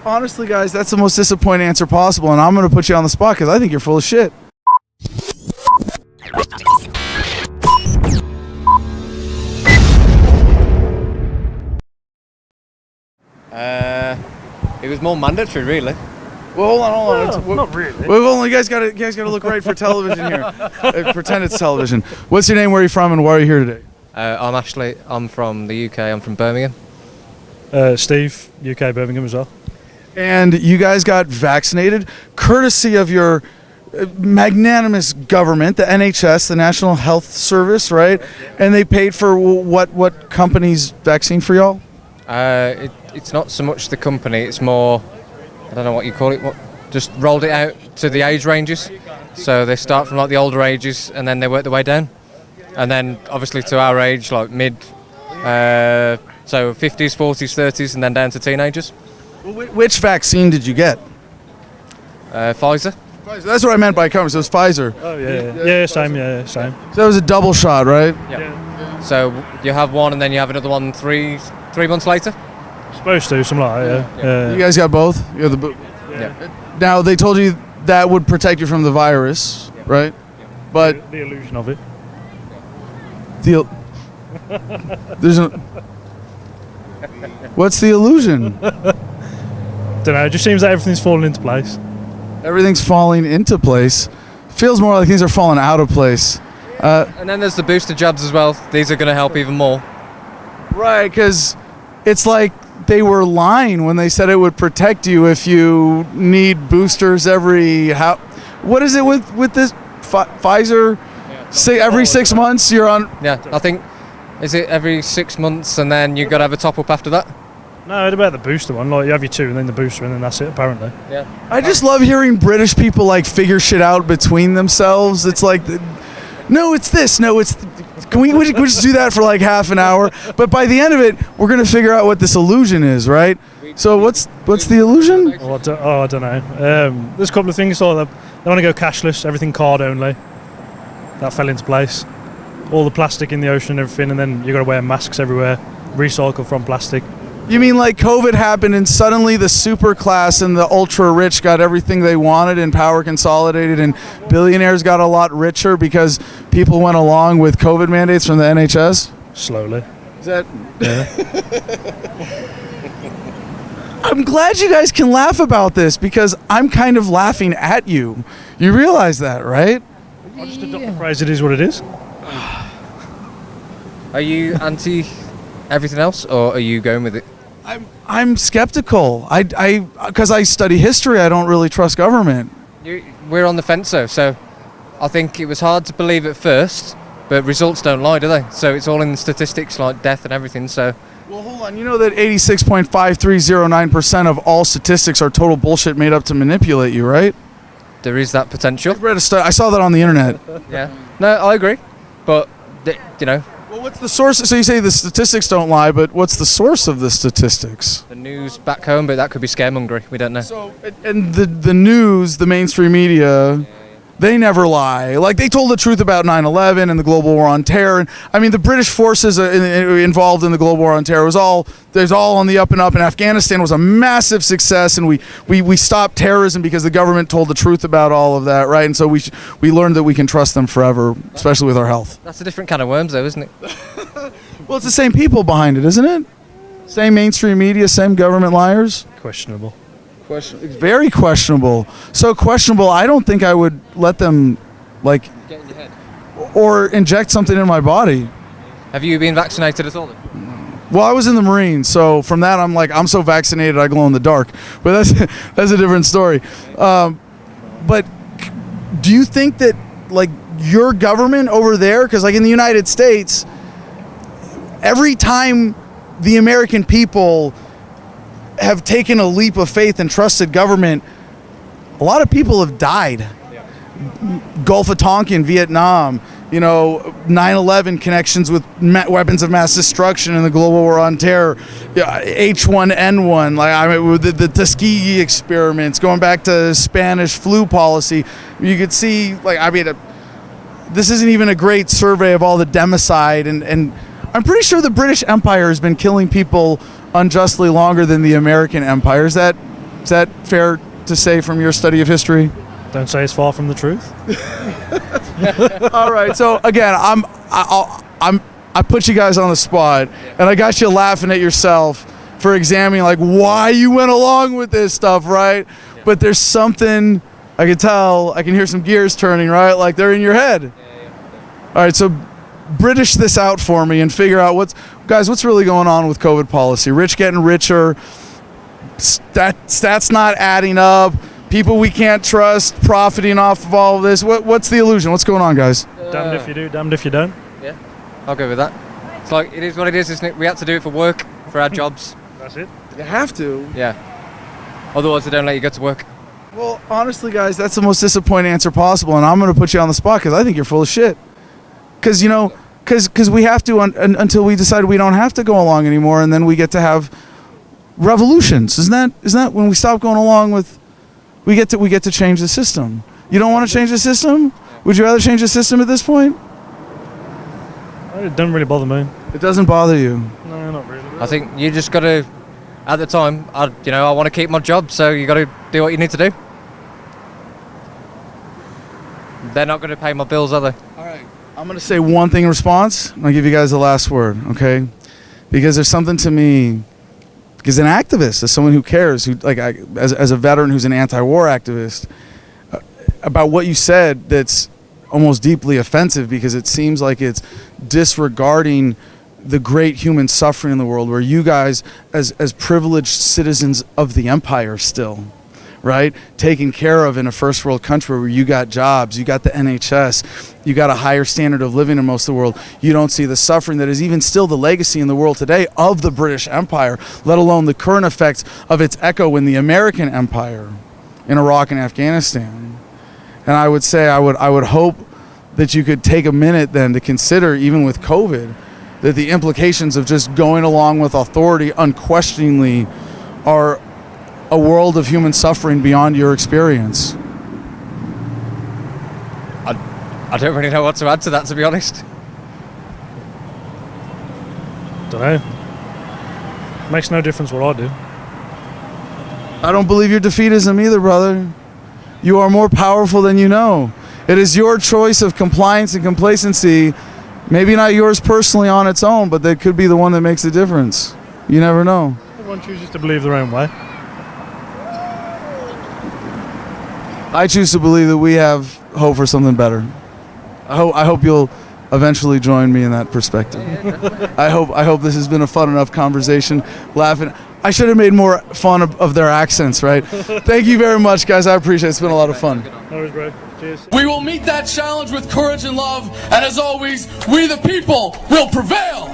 Honestly, guys, that's the most disappointing answer possible, and I'm going to put you on the spot because I think you're full of shit. It was more mandatory, really. Well, hold on. Well, not really. Well, you guys got to look right for television here. Pretend it's television. What's your name? Where are you from? And why are you here today? I'm Ashley. I'm from the UK. I'm from Birmingham. Steve, UK, Birmingham as well. And you guys got vaccinated courtesy of your magnanimous government, the NHS, the National Health Service, right? And they paid for what company's vaccine for y'all? It's not so much the company, it's more, I don't know what you call it, just rolled it out to the age ranges. So they start from like the older ages and then they work their way down. And then obviously to our age, like mid, so 50s, 40s, 30s, and then down to teenagers. Which vaccine did you get? Pfizer. That's what I meant by company, so it was Pfizer. Oh, yeah, same. So that was a double shot, right? Yeah. So you have one and then you have another one three months later? Supposed to, something like that, yeah. You guys got both? You have the Yeah. Now, they told you that would protect you from the virus, right? But The illusion of it. there's a... What's the illusion? Don't know, it just seems that everything's falling into place. Everything's falling into place. Feels more like things are falling out of place. And then there's the booster jabs as well. These are going to help even more. Right, because it's like they were lying when they said it would protect you if you need boosters every... What is it with this Pfizer? Every 6 months you're on... Yeah, I think, is it every 6 months and then you've got to have a top up after that? No, it's about the booster one. Like, you have your two and then the booster and then that's it, apparently. Yeah. I just love hearing British people like figure shit out between themselves. It's like, no, it's this. No, it's... Can we just do that for like half an hour? But by the end of it, we're going to figure out what this illusion is, right? So what's the illusion? I don't know. There's a couple of things. So they want to go cashless, everything card only. That fell into place. All the plastic in the ocean and everything, and then you got to wear masks everywhere. Recycle from plastic. You mean like COVID happened and suddenly the super class and the ultra rich got everything they wanted and power consolidated and billionaires got a lot richer because people went along with COVID mandates from the NHS? Slowly. Is that... Yeah. I'm glad you guys can laugh about this because I'm kind of laughing at you. You realize that, right? I'll just adopt the phrase, it is what it is. Are you anti everything else or are you going with it? I'm skeptical. Because I study history, I don't really trust government. We're on the fence though, so I think it was hard to believe at first, but results don't lie, do they? So it's all in the statistics, like death and everything, so... Well, hold on. You know that 86.5309% of all statistics are total bullshit made up to manipulate you, right? There is that potential. I read a study. I saw that on the internet. Yeah. No, I agree, but, you know... Well, what's the source? So you say the statistics don't lie, but what's the source of the statistics? The news back home, but that could be scaremongery. We don't know. So, and the news, the mainstream media, they never lie. Like, they told the truth about 9/11 and the global war on terror. And, I mean, the British forces involved in the global war on terror was all on the up and up. And Afghanistan was a massive success. And we stopped terrorism because the government told the truth about all of that, right? And so we learned that we can trust them forever, especially with our health. That's a different kind of worms, though, isn't it? Well, it's the same people behind it, isn't it? Same mainstream media, same government liars. Questionable. It's very questionable. So questionable, I don't think I would let them, like, Get in your head. or inject something in my body. Have you been vaccinated at all then? Well, I was in the Marines, so from that I'm like, I'm so vaccinated I glow in the dark. But that's a different story. But do you think that, like, your government over there, because like in the United States, every time the American people have taken a leap of faith and trusted government, a lot of people have died. Yeah. Gulf of Tonkin, Vietnam, 9/11 connections with weapons of mass destruction and the global war on terror, H1N1, like the Tuskegee experiments, going back to Spanish flu policy. You could see, this isn't even a great survey of all the democide, and I'm pretty sure the British Empire has been killing people unjustly longer than the American Empire. Is that Is that fair to say from your study of history? Don't say it's far from the truth. All right. So again, I put you guys on the spot, and I got you laughing at yourself for examining like why you went along with this stuff, right? Yeah. But there's something I can tell. I can hear some gears turning, right? Like they're in your head. All right. So British this out for me and figure out what's really going on with COVID policy. Rich getting richer. Stats not adding up. People we can't trust profiting off of all of this. What's the illusion? What's going on, guys? Damned if you do, damned if you don't. Yeah, I'll go with that. It's like, it is what it is, isn't it? We have to do it for work, for our jobs. That's it. You have to. Yeah. Otherwise, they don't let you go to work. Well, honestly, guys, that's the most disappointing answer possible, and I'm going to put you on the spot because I think you're full of shit. Because, you know, because we have to until we decide we don't have to go along anymore, and then we get to have revolutions. Isn't that when we stop going along with? We get to change the system. You don't want to change the system? Would you rather change the system at this point? It doesn't really bother me. It doesn't bother you. No, not really. I think you just got to, at the time, I want to keep my job, so you got to do what you need to do. They're not going to pay my bills, are they? All right. I'm going to say one thing in response, and I'll give you guys the last word, okay? Because there's something to me. Because an activist, as someone who cares, as a veteran who's an anti-war activist, about what you said, that's almost deeply offensive because it seems like it's disregarding the great human suffering in the world, where you guys, as privileged citizens of the empire still, right, taken care of in a first world country where you got jobs, you got the NHS, you got a higher standard of living in most of the world. You don't see the suffering that is even still the legacy in the world today of the British Empire, let alone the current effects of its echo in the American Empire in Iraq and Afghanistan. And I would say I would hope that you could take a minute then to consider, even with COVID, that the implications of just going along with authority unquestioningly are a world of human suffering beyond your experience. I don't really know what to add to that, to be honest. Don't know. Makes no difference what I do. I don't believe your defeatism either, brother. You are more powerful than you know. It is your choice of compliance and complacency, maybe not yours personally on its own, but that could be the one that makes the difference. You never know. Everyone chooses to believe their own way. I choose to believe that we have hope for something better. I hope you'll eventually join me in that perspective. I hope this has been a fun enough conversation. Laughing. I should have made more fun of their accents, right? Thank you very much, guys. I appreciate it. It's been a lot of fun. No worries, bro. Cheers. We will meet that challenge with courage and love, and as always, we the people will prevail.